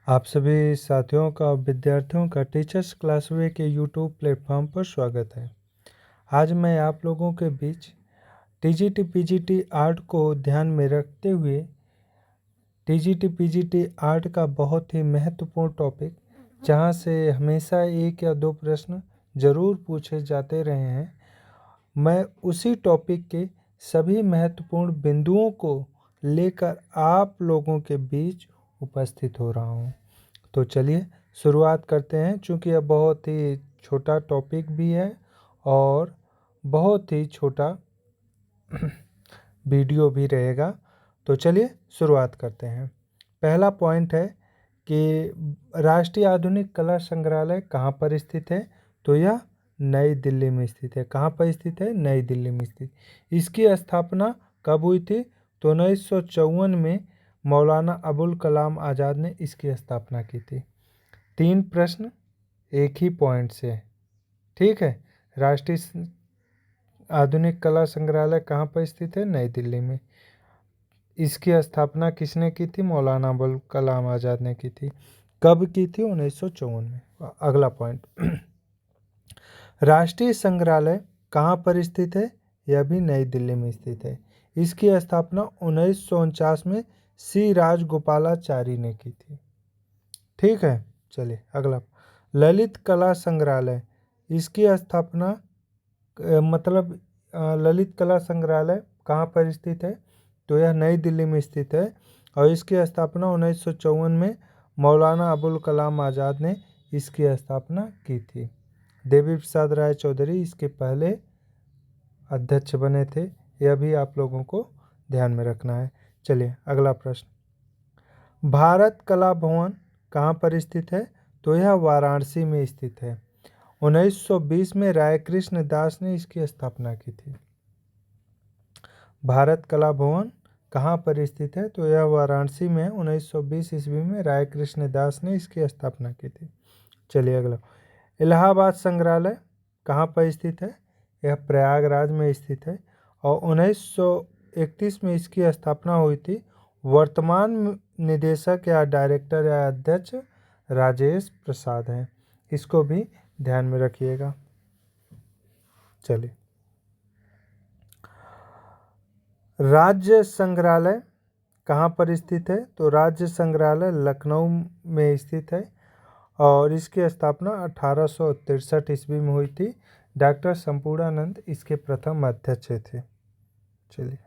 आप सभी साथियों का और विद्यार्थियों का टीचर्स क्लासवे के यूट्यूब प्लेटफॉर्म पर स्वागत है। आज मैं आप लोगों के बीच टीजीटी पीजीटी आर्ट को ध्यान में रखते हुए टीजीटी पीजीटी आर्ट का बहुत ही महत्वपूर्ण टॉपिक, जहां से हमेशा एक या दो प्रश्न ज़रूर पूछे जाते रहे हैं, मैं उसी टॉपिक के सभी महत्वपूर्ण बिंदुओं को लेकर आप लोगों के बीच उपस्थित हो रहा हूं। तो चलिए शुरुआत करते हैं। चूँकि यह बहुत ही छोटा टॉपिक भी है और बहुत ही छोटा वीडियो भी रहेगा, तो चलिए शुरुआत करते हैं। पहला पॉइंट है कि राष्ट्रीय आधुनिक कला संग्रहालय कहाँ पर स्थित है? तो यह नई दिल्ली में स्थित है। कहाँ पर स्थित है? नई दिल्ली में स्थित। इसकी स्थापना कब हुई थी? तो 1954 में मौलाना अबुल कलाम आज़ाद ने इसकी स्थापना की थी। 3 प्रश्न एक ही पॉइंट से, ठीक है। राष्ट्रीय आधुनिक कला संग्रहालय कहाँ पर स्थित है? नई दिल्ली में। इसकी स्थापना किसने की थी? मौलाना अबुल कलाम आज़ाद ने की थी। कब की थी? 1954 में। अगला पॉइंट, राष्ट्रीय संग्रहालय कहाँ पर स्थित है? यह भी नई दिल्ली में स्थित है। इसकी स्थापना 1949 में सी राजगोपालाचारी ने की थी, ठीक है। चलिए अगला, ललित कला संग्रहालय, इसकी स्थापना ललित कला संग्रहालय कहाँ पर स्थित है? तो यह नई दिल्ली में स्थित है और इसकी स्थापना 1954 में मौलाना अबुल कलाम आज़ाद ने इसकी स्थापना की थी। देवी प्रसाद राय चौधरी इसके पहले अध्यक्ष बने थे। यह भी आप लोगों को ध्यान में रखना है। चलिए अगला प्रश्न, भारत कला भवन कहाँ पर स्थित है? तो यह वाराणसी में स्थित है। 1920 में राय कृष्ण दास ने इसकी स्थापना की थी। भारत कला भवन कहाँ पर स्थित है? तो यह वाराणसी में 1920 ईस्वी में राय कृष्ण दास ने इसकी स्थापना की थी। चलिए अगला, इलाहाबाद संग्रहालय कहाँ पर स्थित है? यह प्रयागराज में स्थित है और 1931 में इसकी स्थापना हुई थी। वर्तमान निदेशक या डायरेक्टर या अध्यक्ष राजेश प्रसाद हैं। इसको भी ध्यान में रखिएगा। चलिए, राज्य संग्रहालय कहाँ पर स्थित है? तो राज्य संग्रहालय लखनऊ में स्थित है और इसकी स्थापना 1863 ईस्वी में हुई थी। डॉक्टर संपूर्णानंद इसके प्रथम अध्यक्ष थे। चलिए,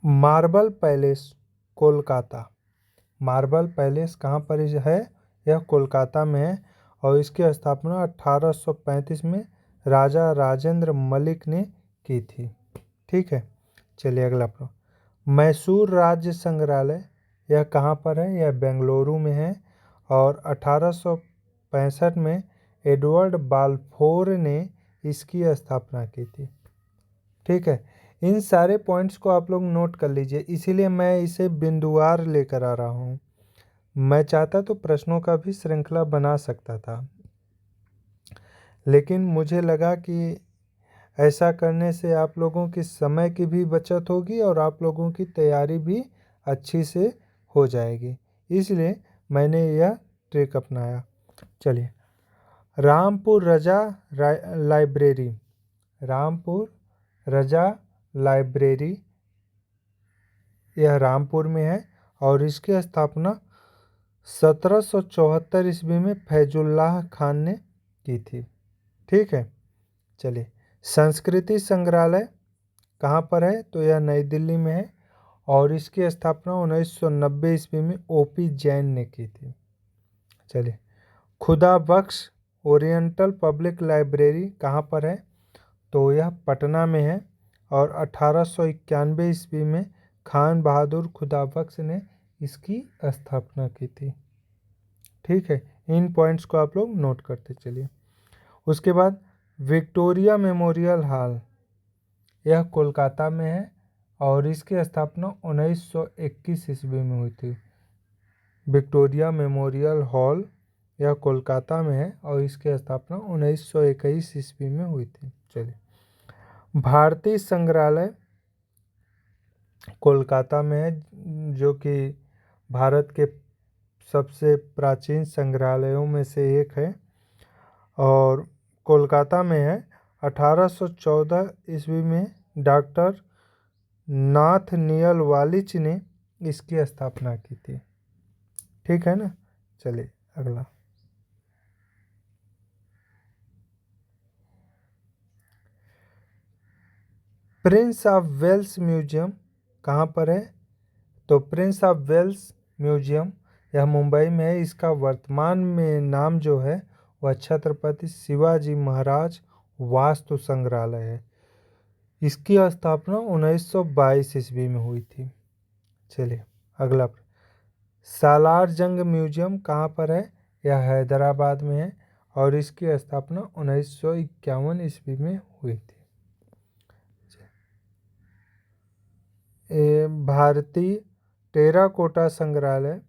marble palace Kolkata, marble palace कहाँ पर है? यह कोलकाता में है और इसकी स्थापना 1835 में राजा राजेंद्र मलिक ने की थी, ठीक है। चलिए अगला प्रश्न, मैसूर राज्य संग्रहालय यह कहाँ पर है? यह बेंगलुरु में है और 1865 में एडवर्ड बालफोर ने इसकी स्थापना की थी, ठीक है। इन सारे पॉइंट्स को आप लोग नोट कर लीजिए, इसीलिए मैं इसे बिंदुवार लेकर आ रहा हूँ। मैं चाहता तो प्रश्नों का भी श्रृंखला बना सकता था, लेकिन मुझे लगा कि ऐसा करने से आप लोगों की समय की भी बचत होगी और आप लोगों की तैयारी भी अच्छी से हो जाएगी, इसलिए मैंने यह ट्रिक अपनाया। चलिए, रामपुर रजा लाइब्रेरी, रामपुर रजा लाइब्रेरी यह रामपुर में है और इसकी स्थापना 1774 ईस्वी में फैजुल्लाह खान ने की थी, ठीक है। चलिए, संस्कृति संग्रहालय कहाँ पर है? तो यह नई दिल्ली में है और इसकी स्थापना 1990 ईस्वी में ओपी जैन ने की थी। चलिए, खुदा बख्श ओरिएंटल पब्लिक लाइब्रेरी कहाँ पर है? तो यह पटना में है और 1891 ईस्वी में खान बहादुर खुदाबख्श ने इसकी स्थापना की थी, ठीक है। इन पॉइंट्स को आप लोग नोट करते चलिए। उसके बाद विक्टोरिया मेमोरियल हॉल, यह कोलकाता में है और इसकी स्थापना 1921 ईस्वी में हुई थी। विक्टोरिया मेमोरियल हॉल यह कोलकाता में है और इसकी स्थापना 1921 ईस्वी में हुई थी। चलिए, भारतीय संग्रहालय कोलकाता में है, जो कि भारत के सबसे प्राचीन संग्रहालयों में से एक है और कोलकाता में है। 1814 ईस्वी में डॉक्टर नाथनियल वालिच ने इसकी स्थापना की थी। ठीक है ना। चलिए अगला। प्रिंस ऑफ वेल्स म्यूजियम कहाँ पर है? तो प्रिंस ऑफ वेल्स म्यूजियम यह मुंबई में है। इसका वर्तमान में नाम जो है वह छत्रपति शिवाजी महाराज वास्तु संग्रहालय है। इसकी स्थापना 1922 ईस्वी में हुई थी। चलिए अगला। सालार जंग म्यूजियम कहाँ पर है? यह हैदराबाद में है और इसकी स्थापना 1951 ईस्वी में हुई थी। भारतीय टेराकोटा संग्रहालय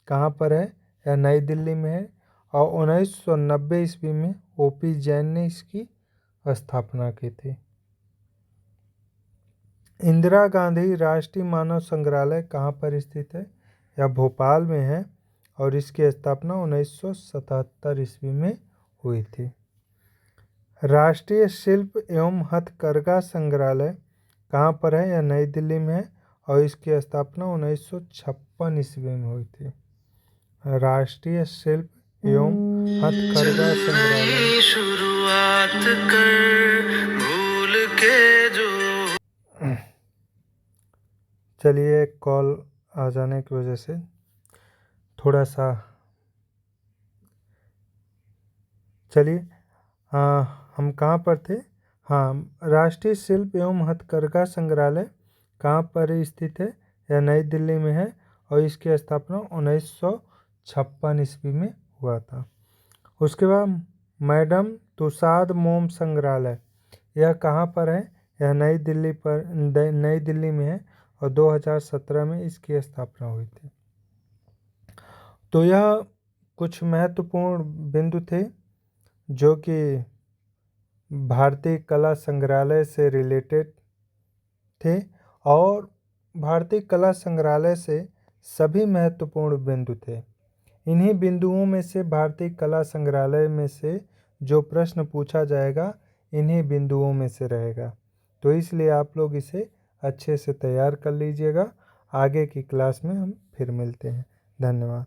कहाँ पर है? यह नई दिल्ली में है और 1990 ईस्वी में ओपी जैन ने इसकी स्थापना की थी। इंदिरा गांधी राष्ट्रीय मानव संग्रहालय कहाँ पर स्थित है? यह भोपाल में है और इसकी स्थापना 1977 ईस्वी में हुई थी। राष्ट्रीय शिल्प एवं हथकरघा संग्रहालय कहाँ पर है? यह नई दिल्ली में है और इसकी स्थापना 1956 ईस्वी में हुई थी। राष्ट्रीय शिल्प एवं हथकरघा संग्रहालय शुरुआत कर भूल के जो। चलिए कॉल आ जाने की वजह से थोड़ा सा चलिए हम कहाँ पर थे? हाँ, राष्ट्रीय शिल्प एवं हथकरघा संग्रहालय कहाँ पर स्थित है? यह नई दिल्ली में है और इसकी स्थापना 1956 ईस्वी में हुआ था। उसके बाद मैडम तुसाद मोम संग्रहालय यह कहाँ पर है? यह नई दिल्ली में है और 2017 में इसकी स्थापना हुई थी। तो यह कुछ महत्वपूर्ण बिंदु थे जो कि भारतीय कला संग्रहालय से रिलेटेड थे और भारतीय कला संग्रहालय से सभी महत्वपूर्ण बिंदु थे। इन्हीं बिंदुओं में से भारतीय कला संग्रहालय में से जो प्रश्न पूछा जाएगा इन्हीं बिंदुओं में से रहेगा। तो इसलिए आप लोग इसे अच्छे से तैयार कर लीजिएगा। आगे की क्लास में हम फिर मिलते हैं। धन्यवाद।